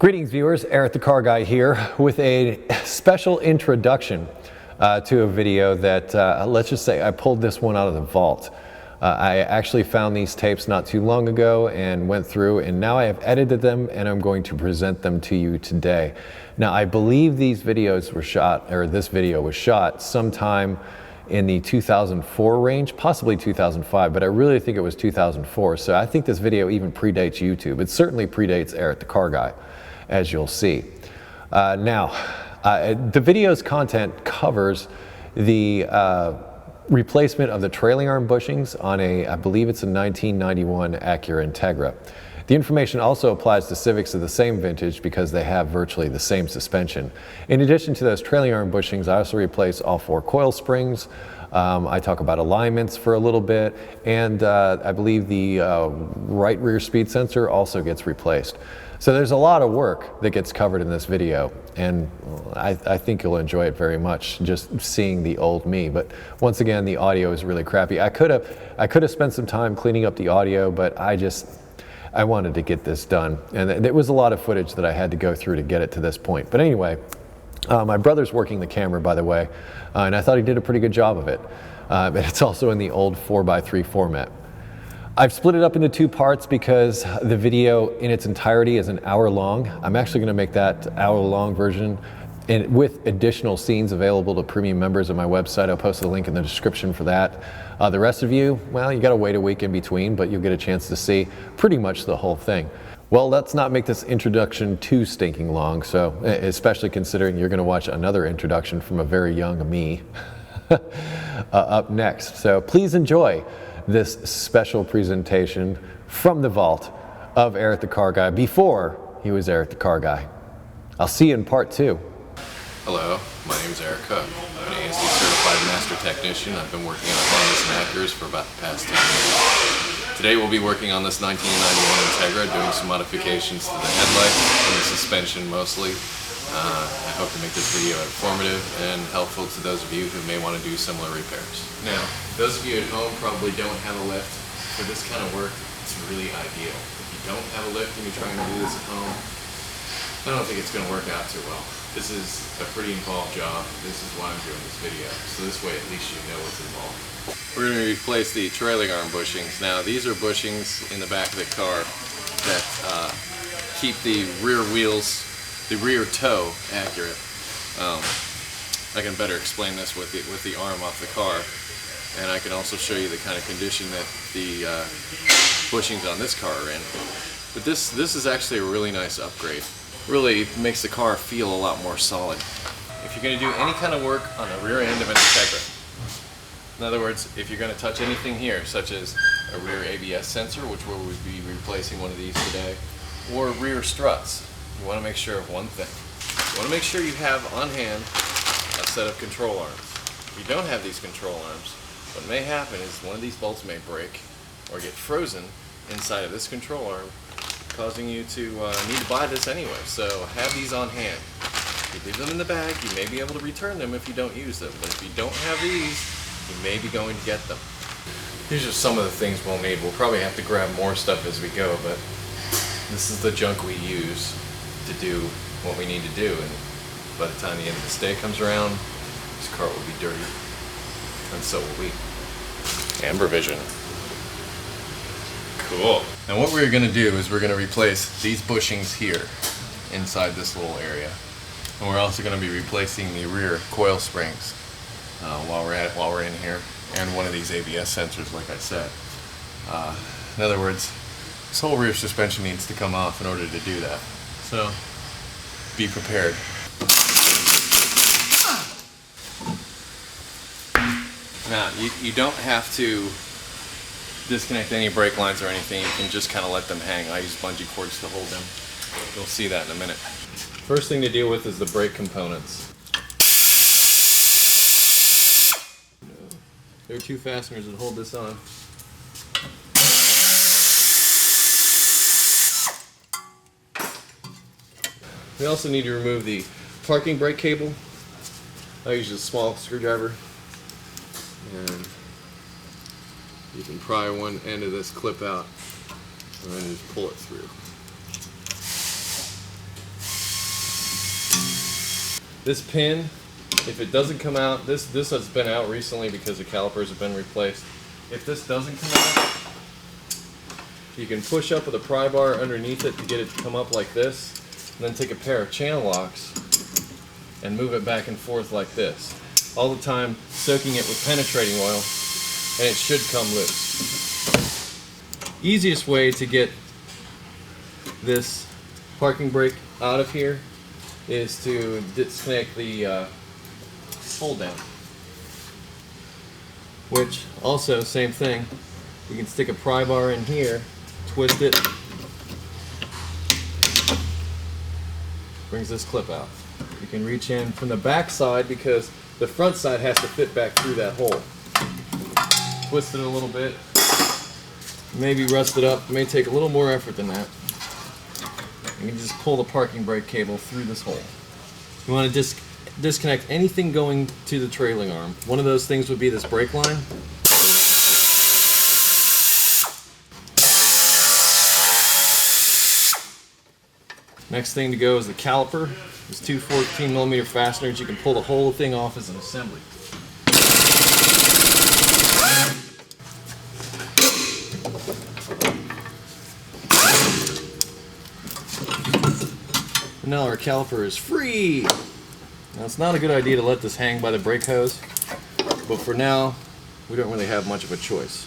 Greetings viewers, EricTheCarGuy here with a special introduction to a video that, let's just say I pulled this one out of the vault. I actually found these tapes not too long ago and went through, and now I have edited them and I'm going to present them to you today. Now I believe these videos were shot, or this video was shot sometime in the 2004 range, possibly 2005, but I really think it was 2004. So I think this video even predates YouTube. It certainly predates EricTheCarGuy, as you'll see. The video's content covers the replacement of the trailing arm bushings on I believe it's a 1991 Acura Integra. The information also applies to Civics of the same vintage because they have virtually the same suspension. In addition to those trailing arm bushings, I also replace all 4 coil springs. I talk about alignments for a little bit, and I believe the right rear speed sensor also gets replaced. So there's a lot of work that gets covered in this video, and I think you'll enjoy it very much, just seeing the old me. But once again, the audio is really crappy. I could have spent some time cleaning up the audio, but I wanted to get this done, and there was a lot of footage that I had to go through to get it to this point. But anyway, my brother's working the camera, by the way, and I thought he did a pretty good job of it. But it's also in the old 4x3 format. I've split it up into 2 parts because the video in its entirety is an hour long. I'm actually going to make that hour-long version with additional scenes available to premium members of my website. I'll post the link in the description for that. The rest of you, well, you got to wait a week in between, but you'll get a chance to see pretty much the whole thing. Well, let's not make this introduction too stinking long, so especially considering you're going to watch another introduction from a very young me up next. So please enjoy this special presentation from the vault of EricTheCarGuy before he was EricTheCarGuy. I'll see you in part 2. Hello, my name is Erica. I'm an ANSI certified master technician. I've been working on Hondas and Acuras for about the past 10 years. Today we'll be working on this 1991 Integra, doing some modifications to the headlights and the suspension mostly. I hope to make this video informative and helpful to those of you who may want to do similar repairs. Now, those of you at home probably don't have a lift. For this kind of work, it's really ideal. If you don't have a lift and you're trying to do this at home, I don't think it's going to work out too well. This is a pretty involved job. This is why I'm doing this video. So this way at least you know what's involved. We're going to replace the trailing arm bushings. Now these are bushings in the back of the car that keep the rear wheels, the rear toe accurate. I can better explain this with the arm off the car, and I can also show you the kind of condition that the bushings on this car are in. But this is actually a really nice upgrade. Really makes the car feel a lot more solid. If you're going to do any kind of work on the rear end of an Integra, in other words, if you're going to touch anything here, such as a rear ABS sensor, which we would be replacing one of these today, or rear struts, you want to make sure of one thing. You want to make sure you have on hand a set of control arms. If you don't have these control arms, what may happen is one of these bolts may break or get frozen inside of this control arm, causing you to need to buy this anyway. So have these on hand. If you leave them in the bag, you may be able to return them if you don't use them. But if you don't have these, you may be going to get them. These are some of the things we'll need. We'll probably have to grab more stuff as we go, but this is the junk we use to do what we need to do. And by the time the end of this day comes around, this car will be dirty, and so will we. Amber vision. Cool. Now what we're going to do is we're going to replace these bushings here inside this little area, and we're also going to be replacing the rear coil springs while we're in here, and one of these ABS sensors, like I said. In other words, this whole rear suspension needs to come off in order to do that. So be prepared. Now you don't have to disconnect any brake lines or anything. You can just kind of let them hang. I use bungee cords to hold them. You'll see that in a minute. First thing to deal with is the brake components. There are 2 fasteners that hold this on. We also need to remove the parking brake cable. I use a small screwdriver, and you can pry one end of this clip out and then just pull it through. This pin, if it doesn't come out, this has been out recently because the calipers have been replaced. If this doesn't come out, you can push up with a pry bar underneath it to get it to come up like this, and then take a pair of channel locks and move it back and forth like this, all the time soaking it with penetrating oil, and it should come loose. Easiest way to get this parking brake out of here is to disconnect the pull down, which also same thing. You can stick a pry bar in here, twist it, brings this clip out. You can reach in from the back side because the front side has to fit back through that hole. Twist it a little bit, maybe rust it up. It may take a little more effort than that. You can just pull the parking brake cable through this hole. You want to disconnect anything going to the trailing arm. One of those things would be this brake line. Next thing to go is the caliper. There's two 14mm fasteners. You can pull the whole thing off as an assembly. Now our caliper is free. Now it's not a good idea to let this hang by the brake hose, but for now we don't really have much of a choice.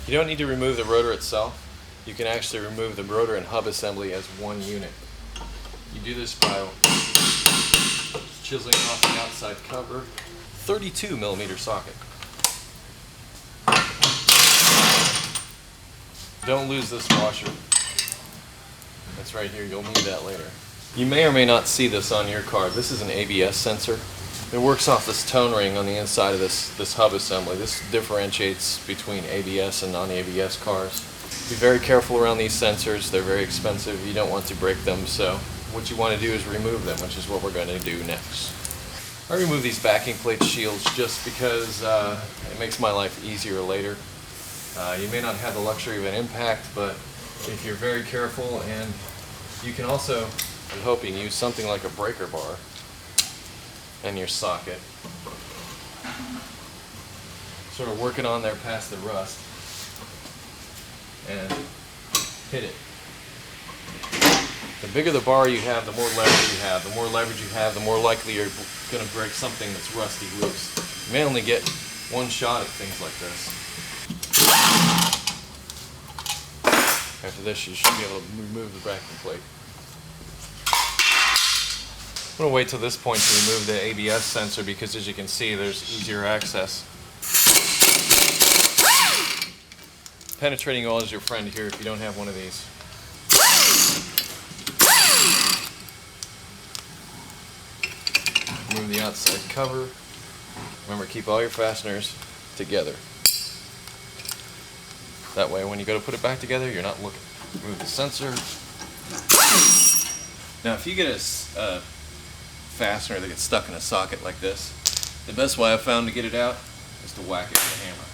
You don't need to remove the rotor itself. You can actually remove the rotor and hub assembly as one unit. You do this by chiseling off the outside cover, 32mm socket. Don't lose this washer. That's right here, you'll need that later. You may or may not see this on your car. This is an ABS sensor. It works off this tone ring on the inside of this hub assembly. This differentiates between ABS and non-ABS cars. Be very careful around these sensors. They're very expensive. You don't want to break them, so what you want to do is remove them, which is what we're going to do next. I remove these backing plate shields just because it makes my life easier later. You may not have the luxury of an impact, but if you're very careful, and you can also, I'm hoping, use something like a breaker bar and your socket. Sort of work it on there past the rust and hit it. The bigger the bar you have, the more leverage you have. The more leverage you have, the more likely you're going to break something that's rusty loose. You may only get one shot at things like this. After this, you should be able to remove the backing plate. I'm going to wait till this point to remove the ABS sensor because, as you can see, there's easier access. Penetrating oil is your friend here if you don't have one of these. Remove the outside cover. Remember, keep all your fasteners together. That way, when you go to put it back together, you're not looking. Remove the sensor. Now, if you get a fastener that gets stuck in a socket like this, the best way I've found to get it out is to whack it with a hammer.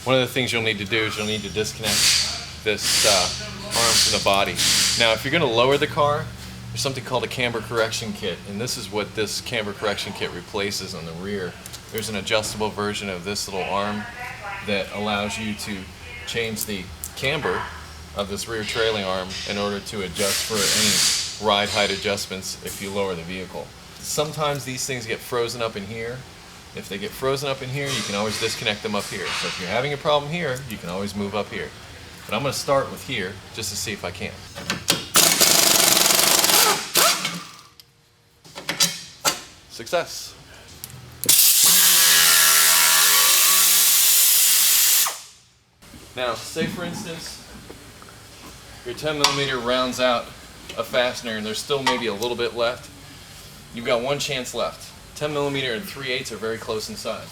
One of the things you'll need to do is you'll need to disconnect this arm from the body. Now, if you're going to lower the car, there's something called a camber correction kit, and this is what this camber correction kit replaces on the rear. There's an adjustable version of this little arm that allows you to change the camber of this rear trailing arm in order to adjust for any ride height adjustments if you lower the vehicle. Sometimes these things get frozen up in here. If they get frozen up in here, you can always disconnect them up here. So if you're having a problem here, you can always move up here. But I'm going to start with here just to see if I can. Success. Now, say for instance, your 10mm rounds out a fastener and there's still maybe a little bit left. You've got one chance left. 10mm and 3/8 are very close in size.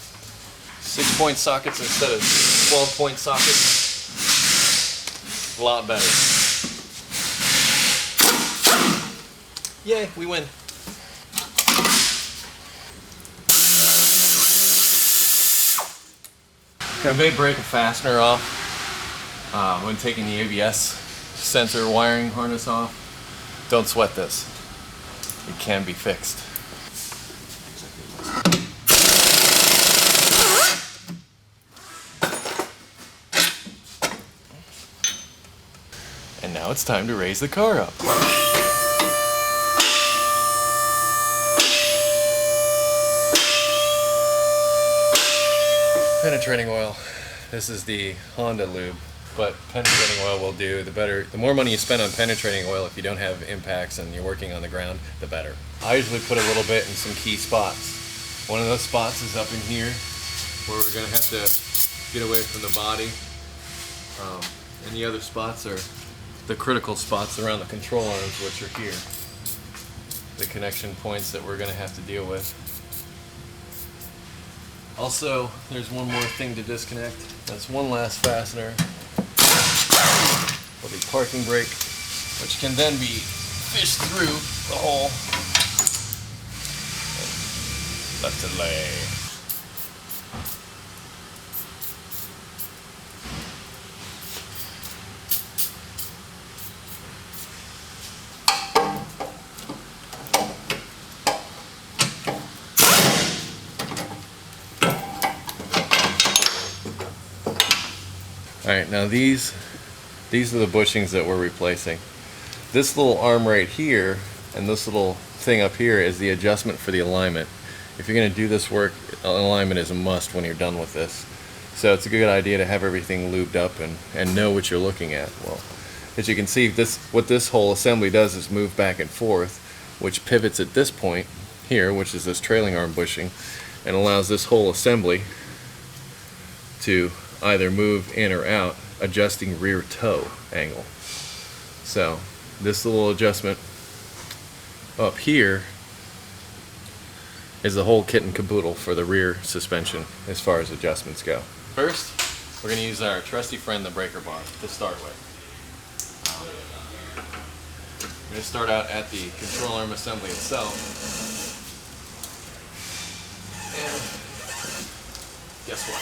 6-point sockets instead of 12-point sockets. A lot better. Yay, we win. I may break a fastener off when taking the ABS sensor wiring harness off. Don't sweat this. It can be fixed. And now it's time to raise the car up. Penetrating oil. This is the Honda lube, but penetrating oil will do. The more money you spend on penetrating oil, if you don't have impacts and you're working on the ground, the better. I usually put a little bit in some key spots. One of those spots is up in here, where we're going to have to get away from the body. And the other spots are the critical spots around the control arms, which are here. The connection points that we're going to have to deal with. Also, there's one more thing to disconnect. That's one last fastener for the parking brake, which can then be fished through the hole and left to lay. Alright, now these are the bushings that we're replacing. This little arm right here and this little thing up here is the adjustment for the alignment. If you're going to do this work, alignment is a must when you're done with this. So it's a good idea to have everything lubed up and know what you're looking at. Well, as you can see, what this whole assembly does is move back and forth, which pivots at this point here, which is this trailing arm bushing, and allows this whole assembly to either move in or out, adjusting rear toe angle. So this little adjustment up here is the whole kit and caboodle for the rear suspension as far as adjustments go. First, we're going to use our trusty friend, the breaker bar, to start with. We're going to start out at the control arm assembly itself. And guess what?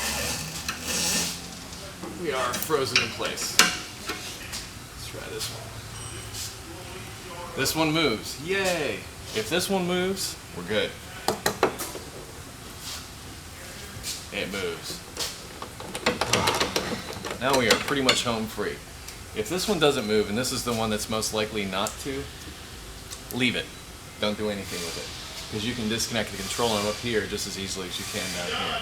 We are frozen in place. Let's try this one. This one moves. Yay! If this one moves, we're good. It moves. Now we are pretty much home free. If this one doesn't move, and this is the one that's most likely not to, leave it. Don't do anything with it. Because you can disconnect the control arm up here just as easily as you can down here.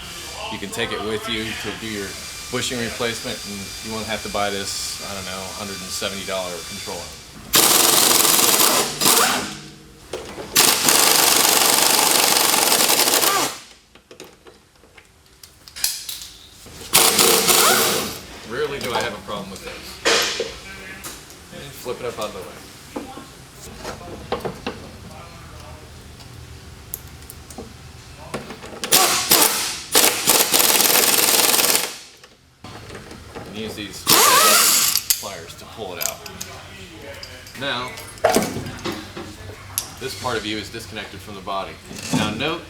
You can take it with you to do your bushing replacement, and you won't have to buy this, I don't know, $170 control arm. Rarely do I have a problem with this. And flip it up out of the way. Use these pliers to pull it out. Now, this part of you is disconnected from the body. Now note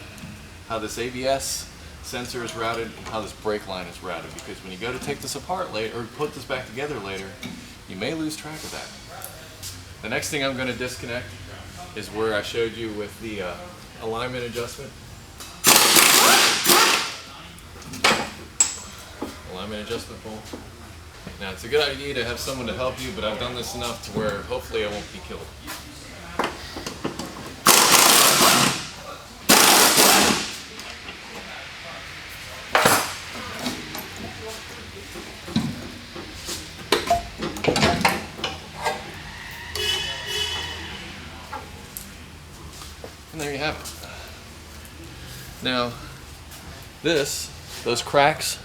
how this ABS sensor is routed and how this brake line is routed, because when you go to take this apart later, or put this back together later, you may lose track of that. The next thing I'm going to disconnect is where I showed you with the alignment adjustment. Alignment adjustment pole. Now, it's a good idea to have someone to help you, but I've done this enough to where hopefully I won't be killed. And there you have it. Now, those cracks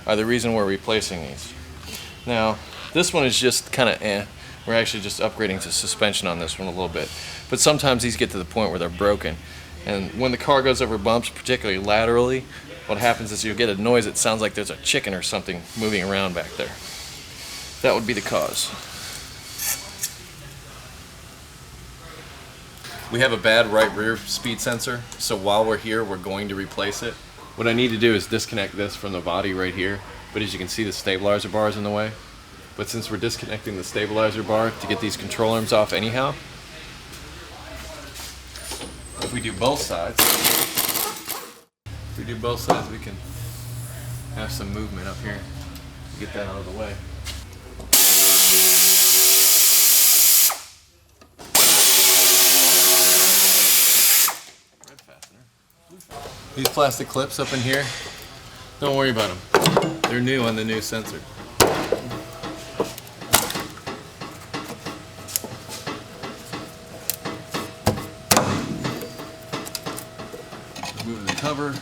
are the reason we're replacing these. Now, this one is just kind of We're actually just upgrading to suspension on this one a little bit. But sometimes these get to the point where they're broken. And when the car goes over bumps, particularly laterally, what happens is you'll get a noise that sounds like there's a chicken or something moving around back there. That would be the cause. We have a bad right rear speed sensor, so while we're here, we're going to replace it. What I need to do is disconnect this from the body right here, but as you can see the stabilizer bar is in the way. But since we're disconnecting the stabilizer bar to get these control arms off anyhow, if we do both sides, we can have some movement up here to get that out of the way. These plastic clips up in here, don't worry about them. They're new on the new sensor. Remove the cover.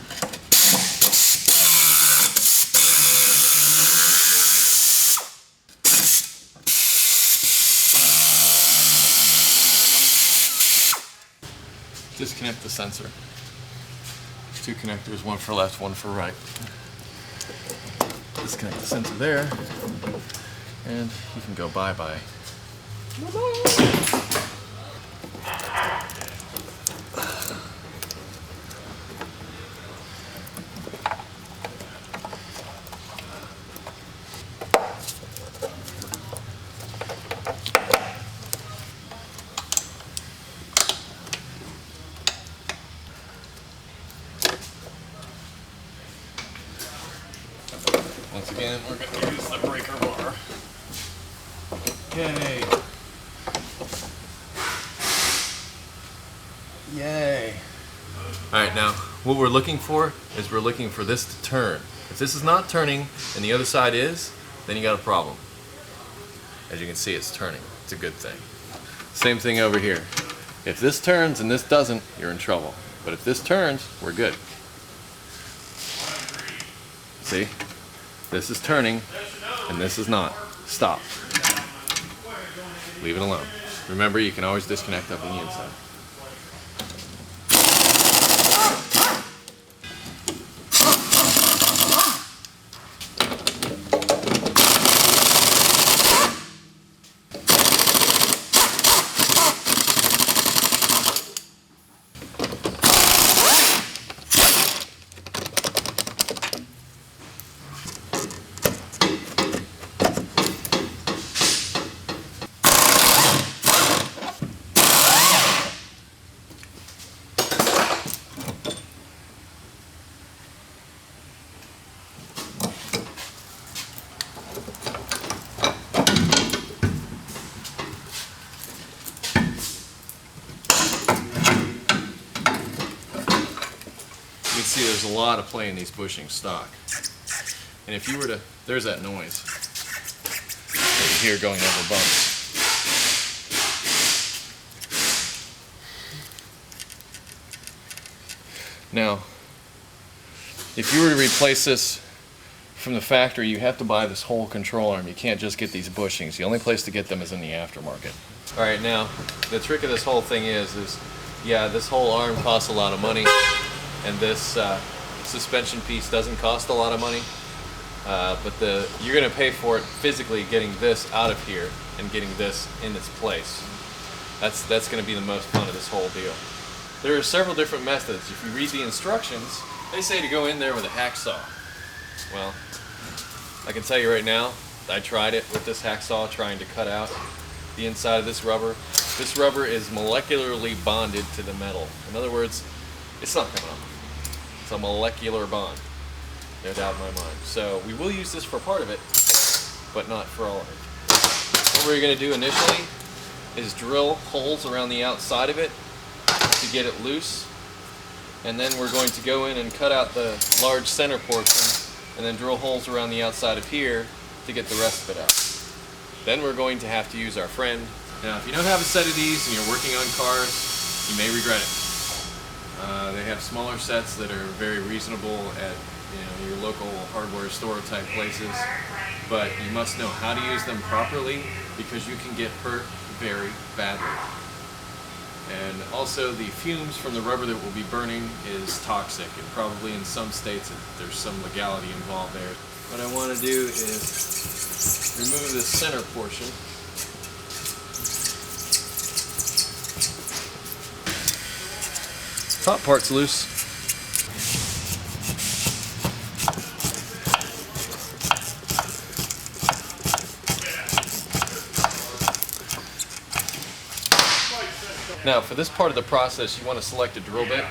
Disconnect the sensor. Two connectors, one for left, one for right. Disconnect the sensor there, and you can go bye-bye. Once again, we're going to use the breaker bar. Yay! Yay! Alright, now what we're looking for is we're looking for this to turn. If this is not turning and the other side is, then you got a problem. As you can see, it's turning. It's a good thing. Same thing over here. If this turns and this doesn't, you're in trouble. But if this turns, we're good. See? This is turning, and this is not. Stop. Leave it alone. Remember, you can always disconnect up on the inside. You can see there's a lot of play in these bushings stock. And if you were to, there's that noise that you hear going over bumps. Now, if you were to replace this from the factory, you have to buy this whole control arm. You can't just get these bushings. The only place to get them is in the aftermarket. Alright, now, the trick of this whole thing is yeah, this whole arm costs a lot of money, and this suspension piece doesn't cost a lot of money, but you're going to pay for it physically getting this out of here and getting this in its place. That's going to be the most fun of this whole deal. There are several different methods. If you read the instructions, they say to go in there with a hacksaw. Well, I can tell you right now, I tried it with this hacksaw trying to cut out the inside of this rubber. This rubber is molecularly bonded to the metal. In other words, it's not coming off. It's a molecular bond, no doubt in my mind. So we will use this for part of it, but not for all of it. What we're going to do initially is drill holes around the outside of it to get it loose, and then we're going to go in and cut out the large center portion and then drill holes around the outside of here to get the rest of it out. Then we're going to have to use our friend. Now, if you don't have a set of these and you're working on cars, you may regret it. They have smaller sets that are very reasonable at your local hardware store type places, but you must know how to use them properly because you can get hurt very badly. And also the fumes from the rubber that will be burning is toxic, and probably in some states there's some legality involved there. What I want to do is remove this center portion. Top part's loose. Now for this part of the process, you want to select a drill bit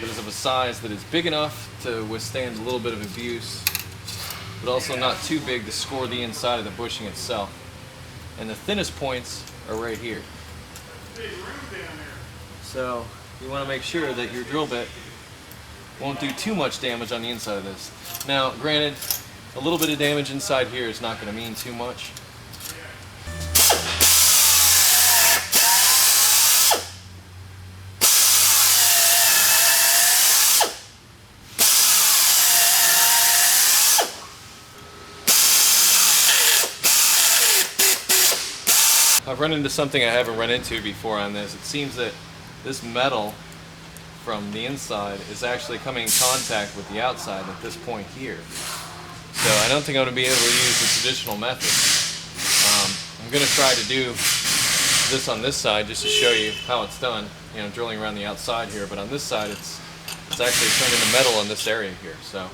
that is of a size that is big enough to withstand a little bit of abuse, but also not too big to score the inside of the bushing itself. And the thinnest points are right here. So you want to make sure that your drill bit won't do too much damage on the inside of this. Now, granted, a little bit of damage inside here is not going to mean too much. I've run into something I haven't run into before on this. It seems that this metal from the inside is actually coming in contact with the outside at this point here. So I don't think I'm going to be able to use the traditional method. I'm going to try to do this on this side just to show you how it's done. You know, drilling around the outside here, but on this side it's actually turned into metal in this area here. So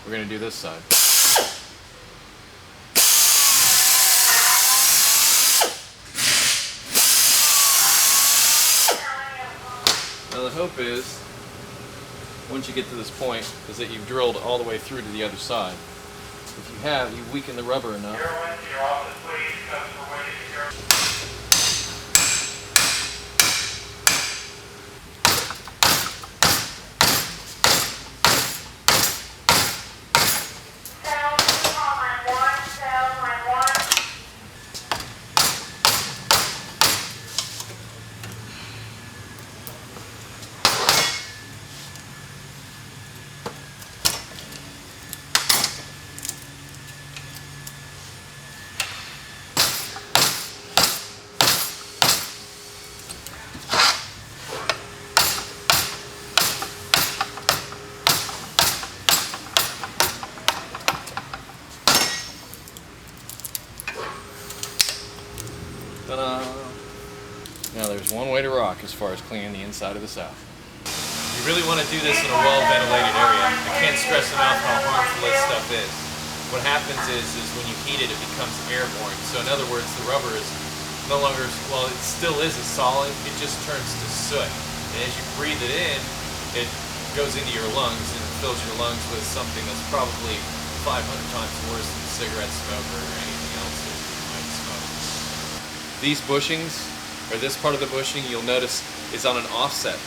we're going to do this side. Now the hope is, once you get to this point, is that you've drilled all the way through to the other side. If you have, you've weakened the rubber enough. Now there's one way to rock as far as cleaning the inside of the South. You really want to do this in a well-ventilated area. I can't stress enough how harmful this stuff is. What happens is when you heat it, it becomes airborne. So in other words, the rubber is no longer, well, it still is a solid, it just turns to soot. And as you breathe it in, it goes into your lungs and fills your lungs with something that's probably 500 times worse than cigarette smoke or anything else that you might smoke. These bushings, or this part of the bushing, you'll notice is on an offset,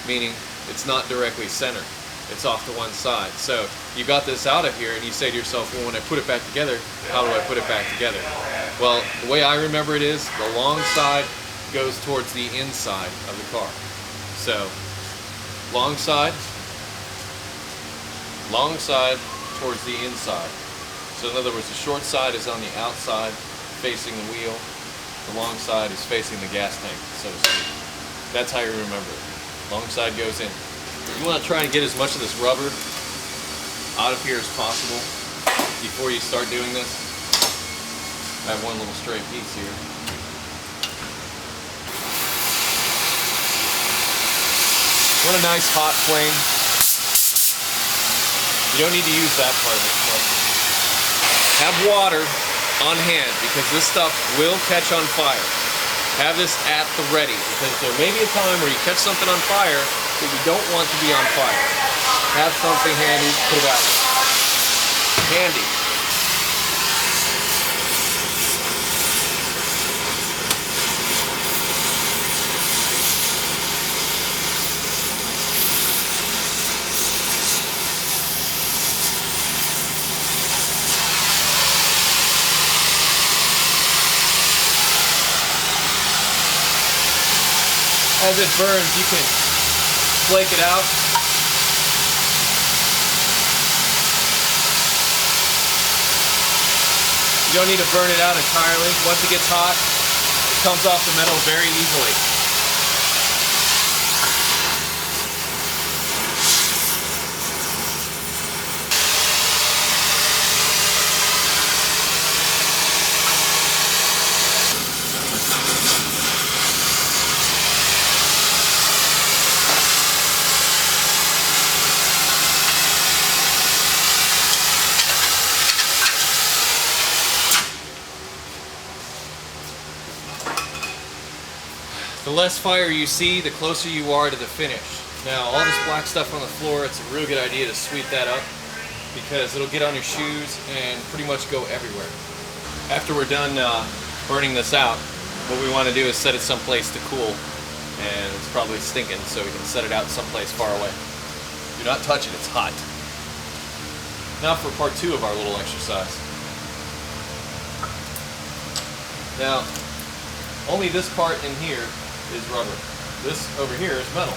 meaning it's not directly centered. It's off to one side. So you got this out of here and you say to yourself, well, when I put it back together, how do I put it back together? Well, the way I remember it is the long side goes towards the inside of the car. So long side towards the inside. So in other words, the short side is on the outside facing the wheel. The long side is facing the gas tank, so to speak. That's how you remember it. Long side goes in. You want to try and get as much of this rubber out of here as possible before you start doing this. I have one little stray piece here. Want a nice hot flame. You don't need to use that part of it. Have water on hand because this stuff will catch on fire. Have this at the ready because there may be a time where you catch something on fire that you don't want to be on fire. Have something handy, put it out there. Handy. As it burns, you can flake it out. You don't need to burn it out entirely. Once it gets hot, it comes off the metal very easily. less fire you see, the closer you are to the finish. Now, all this black stuff on the floor, it's a real good idea to sweep that up because it'll get on your shoes and pretty much go everywhere. After we're done burning this out, what we want to do is set it someplace to cool. And it's probably stinking, so we can set it out someplace far away. Do not touch it, it's hot. Now for part 2 of our little exercise. Now, only this part in here is rubber. This over here is metal.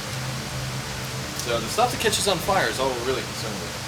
So the stuff that catches on fire is all we're really concerned with.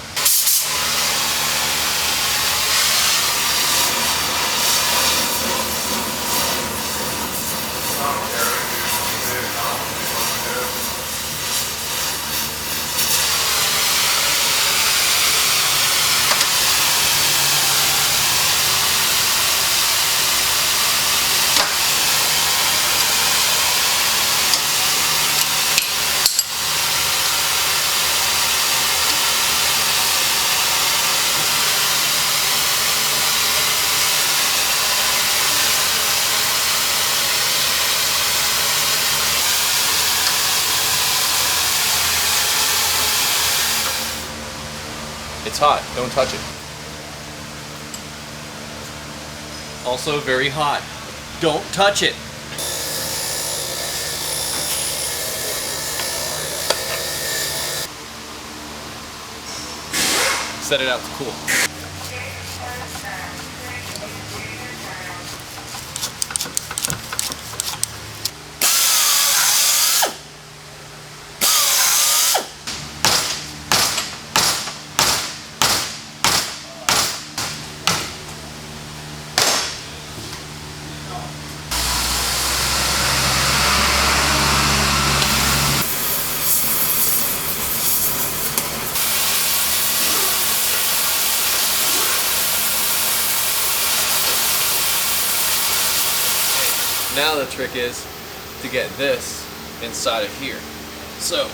It's hot, don't touch it. Also very hot, don't touch it. Set it out to cool. Now the trick is to get this inside of here. So,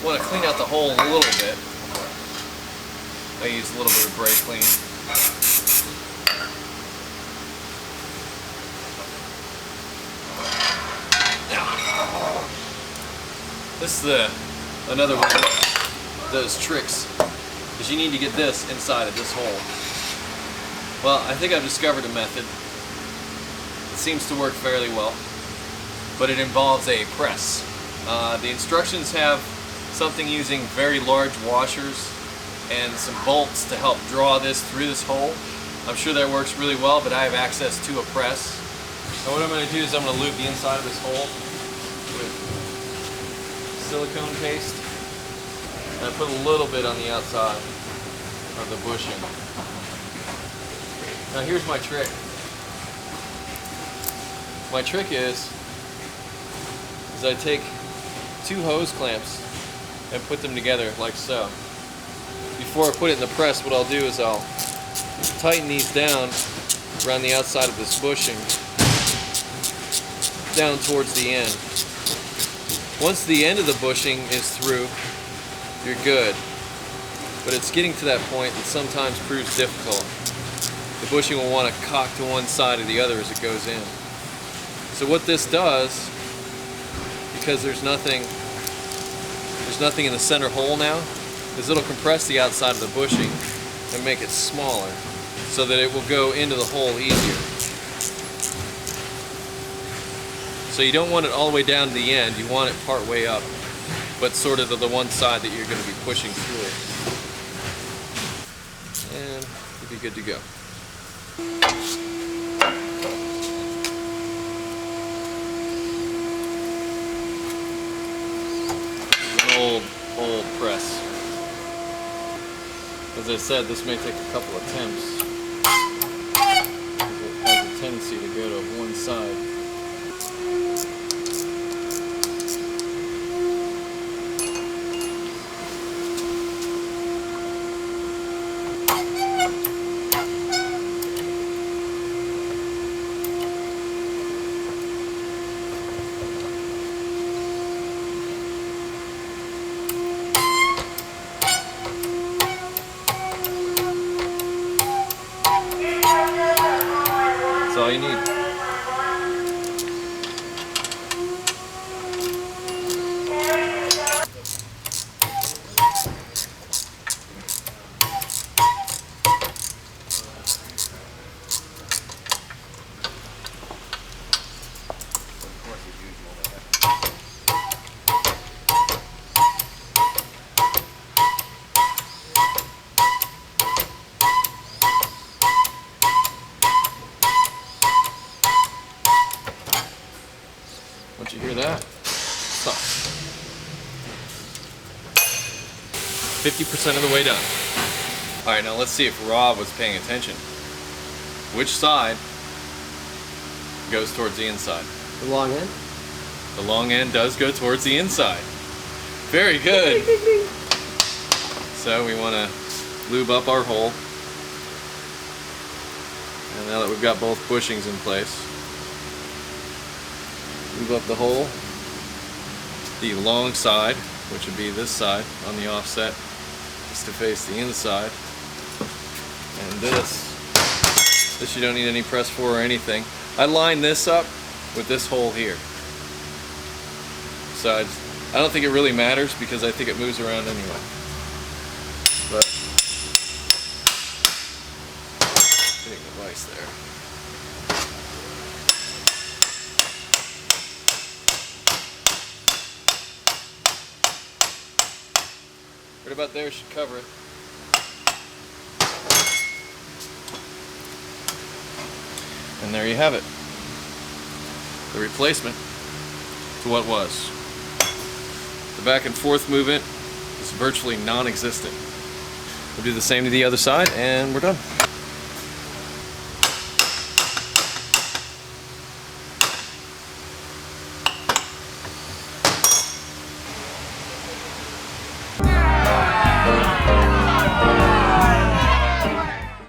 want to clean out the hole a little bit. I use a little bit of brake clean. Now, this is another one of those tricks, is you need to get this inside of this hole. Well, I think I've discovered a method. Seems to work fairly well, but it involves a press. The instructions have something using very large washers and some bolts to help draw this through this hole. I'm sure that works really well, but I have access to a press. And what I'm going to do is I'm going to lube the inside of this hole with silicone paste, and I put a little bit on the outside of the bushing. Now here's my trick. My trick is I take 2 hose clamps and put them together like so. Before I put it in the press, what I'll do is I'll tighten these down around the outside of this bushing down towards the end. Once the end of the bushing is through, you're good. But it's getting to that point that sometimes proves difficult. The bushing will want to cock to one side or the other as it goes in. So what this does, because there's nothing in the center hole now, is it'll compress the outside of the bushing and make it smaller so that it will go into the hole easier. So you don't want it all the way down to the end, you want it part way up, but sort of to the one side that you're going to be pushing through. And you'll be good to go. Old press. As I said, this may take a couple attempts. It has a tendency to go to one side. That's all you need. that. Stop. 50% of the way done. All right, now let's see if Rob was paying attention. Which side goes towards the inside? The long end? The long end does go towards the inside. Very good. So we want to lube up our hole. And now that we've got both bushings in place, lube up the hole. The long side, which would be this side on the offset, is to face the inside. And this you don't need any press for or anything. I line this up with this hole here. So I don't think it really matters because I think it moves around anyway. But hitting the vise there. Right about there should cover it. And there you have it. The replacement to what was. The back and forth movement is virtually non-existent. We'll do the same to the other side and we're done.